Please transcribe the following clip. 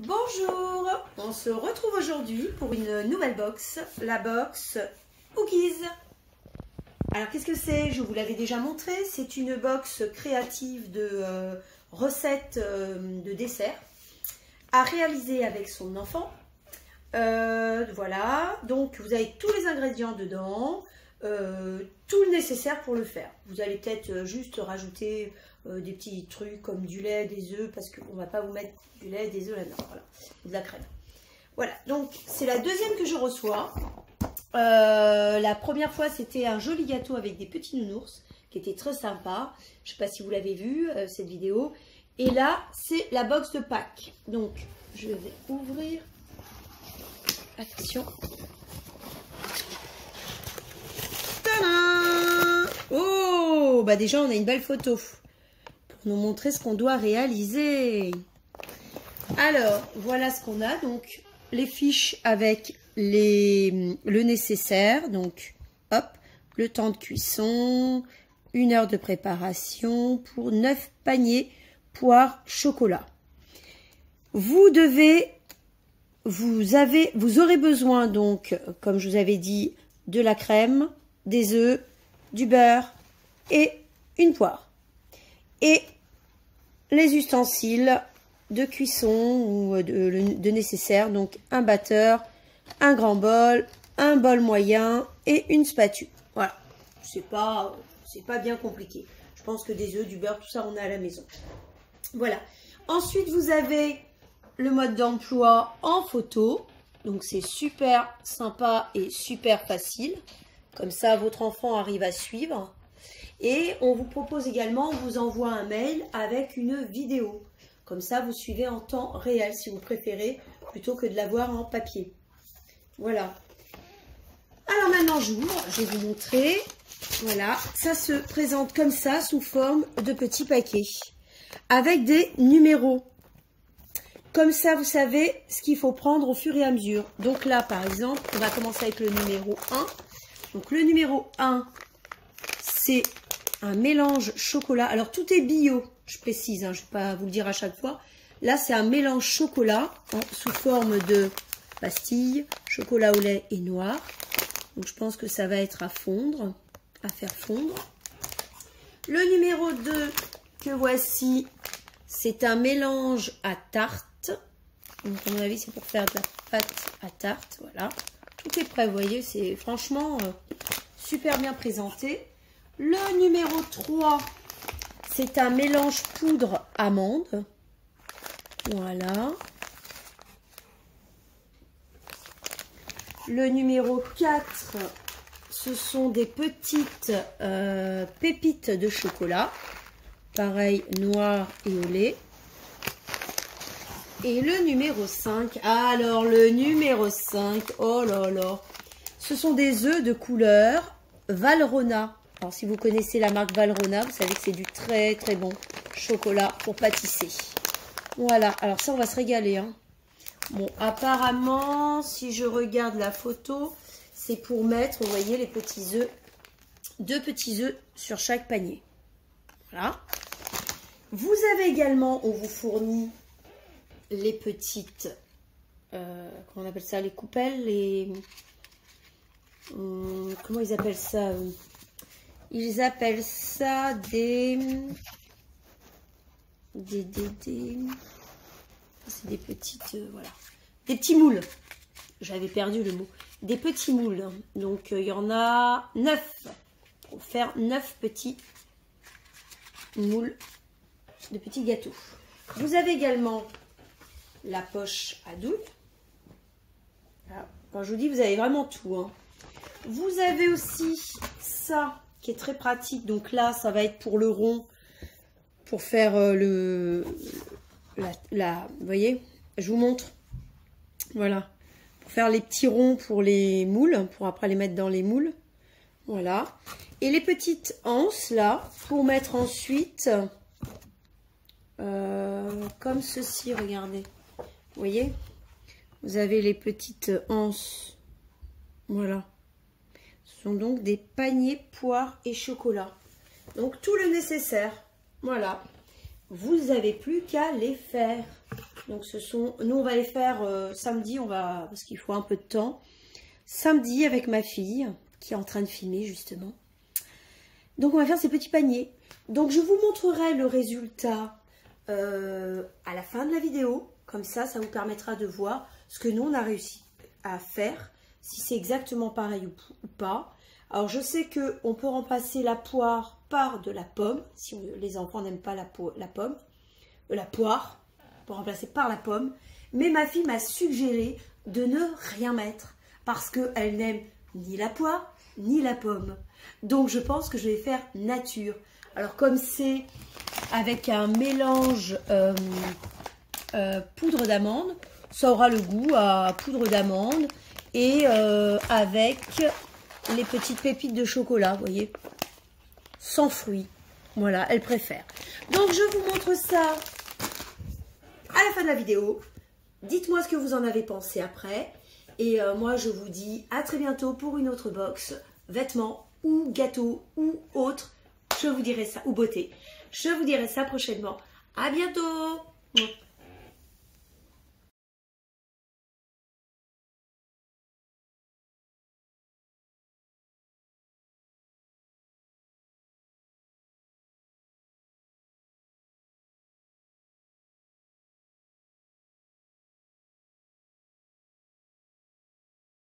Bonjour, on se retrouve aujourd'hui pour une nouvelle box, la box Huggies. Alors qu'est-ce que c'est? Je vous l'avais déjà montré, c'est une box créative de recettes de dessert à réaliser avec son enfant. Voilà, donc vous avez tous les ingrédients dedans, tout le nécessaire pour le faire. Vous allez peut-être juste rajouter des petits trucs comme du lait, des œufs, parce qu'on ne va pas vous mettre du lait, des œufs là-dedans, voilà, ou de la crème. Voilà, donc c'est la deuxième que je reçois. La première fois, c'était un joli gâteau avec des petits nounours, qui était très sympa. Je ne sais pas si vous l'avez vu, cette vidéo. Et là, c'est la box de Pâques. Donc, je vais ouvrir. Attention. Tadam! Oh, bah déjà, on a une belle photo pour nous montrer ce qu'on doit réaliser. Alors, voilà ce qu'on a. Donc, les fiches avec le nécessaire. Donc, hop, le temps de cuisson, 1 heure de préparation pour 9 paniers poire chocolat. Vous aurez besoin donc, comme je vous avais dit, de la crème, des œufs, du beurre et une poire. Et les ustensiles de cuisson ou de nécessaire, donc un batteur, un grand bol, un bol moyen et une spatule. Voilà, c'est pas bien compliqué. Je pense que des œufs, du beurre, tout ça on a à la maison. Voilà. Ensuite vous avez le mode d'emploi en photo, donc c'est super sympa et super facile. Comme ça votre enfant arrive à suivre. Et on vous propose également, on vous envoie un mail avec une vidéo. Comme ça, vous suivez en temps réel si vous préférez, plutôt que de l'avoir en papier. Voilà. Alors maintenant, j'ouvre, je vais vous montrer. Voilà, ça se présente comme ça, sous forme de petits paquets, avec des numéros. Comme ça, vous savez ce qu'il faut prendre au fur et à mesure. Donc là, par exemple, on va commencer avec le numéro 1. Donc le numéro 1, c'est un mélange chocolat. Alors tout est bio, je précise, hein, je ne vais pas vous le dire à chaque fois. Là, c'est un mélange chocolat sous forme de pastilles, chocolat au lait et noir. Donc je pense que ça va être à fondre, à faire fondre. Le numéro 2 que voici, c'est un mélange à tarte. Donc à mon avis, c'est pour faire de la pâte à tarte. Voilà, tout est prêt, vous voyez, c'est franchement super bien présenté. Le numéro 3, c'est un mélange poudre amande. Voilà. Le numéro 4, ce sont des petites pépites de chocolat. Pareil, noir et au lait. Et le numéro 5, alors le numéro 5, oh là là, ce sont des œufs de couleur Valrhona. Alors, si vous connaissez la marque Valrhona, vous savez que c'est du très très bon chocolat pour pâtisser. Voilà, alors ça, on va se régaler. Hein. Bon, apparemment, si je regarde la photo, c'est pour mettre, vous voyez, les petits œufs, 2 petits œufs sur chaque panier. Voilà. Vous avez également, on vous fournit les petites, comment on appelle ça, les coupelles, les... comment ils appellent ça? Ils appellent ça des c'est des petites, voilà, des petits moules. J'avais perdu le mot. Des petits moules. Donc, il y en a 9. Pour faire 9 petits moules de petits gâteaux. Vous avez également la poche à douille. Voilà. Quand je vous dis, vous avez vraiment tout. Hein. Vous avez aussi ça qui est très pratique. Donc là, ça va être pour le rond, pour faire vous voyez, je vous montre. Voilà. Pour faire les petits ronds pour les moules, pour après les mettre dans les moules. Voilà. Et les petites anses là, pour mettre ensuite, comme ceci, regardez. Vous voyez, vous avez les petites anses. Voilà. Ce sont donc des paniers poire et chocolat. Donc tout le nécessaire. Voilà. Vous n'avez plus qu'à les faire. Donc nous on va les faire samedi, parce qu'il faut un peu de temps. Samedi avec ma fille qui est en train de filmer justement. Donc on va faire ces petits paniers. Donc je vous montrerai le résultat à la fin de la vidéo. Comme ça vous permettra de voir ce que nous on a réussi à faire. Si c'est exactement pareil ou pas. Alors je sais qu'on peut remplacer la poire par de la pomme. Si les enfants n'aiment pas la poire. On peut remplacer par la pomme. Mais ma fille m'a suggéré de ne rien mettre. Parce qu'elle n'aime ni la poire ni la pomme. Donc je pense que je vais faire nature. Alors comme c'est avec un mélange poudre d'amande, ça aura le goût à poudre d'amande et avec les petites pépites de chocolat, vous voyez, sans fruits. Voilà, elle préfère. Donc je vous montre ça à la fin de la vidéo. Dites-moi ce que vous en avez pensé après. Et moi je vous dis à très bientôt pour une autre box, vêtements ou gâteaux ou autre. Je vous dirai ça, ou beauté. Je vous dirai ça prochainement. À bientôt.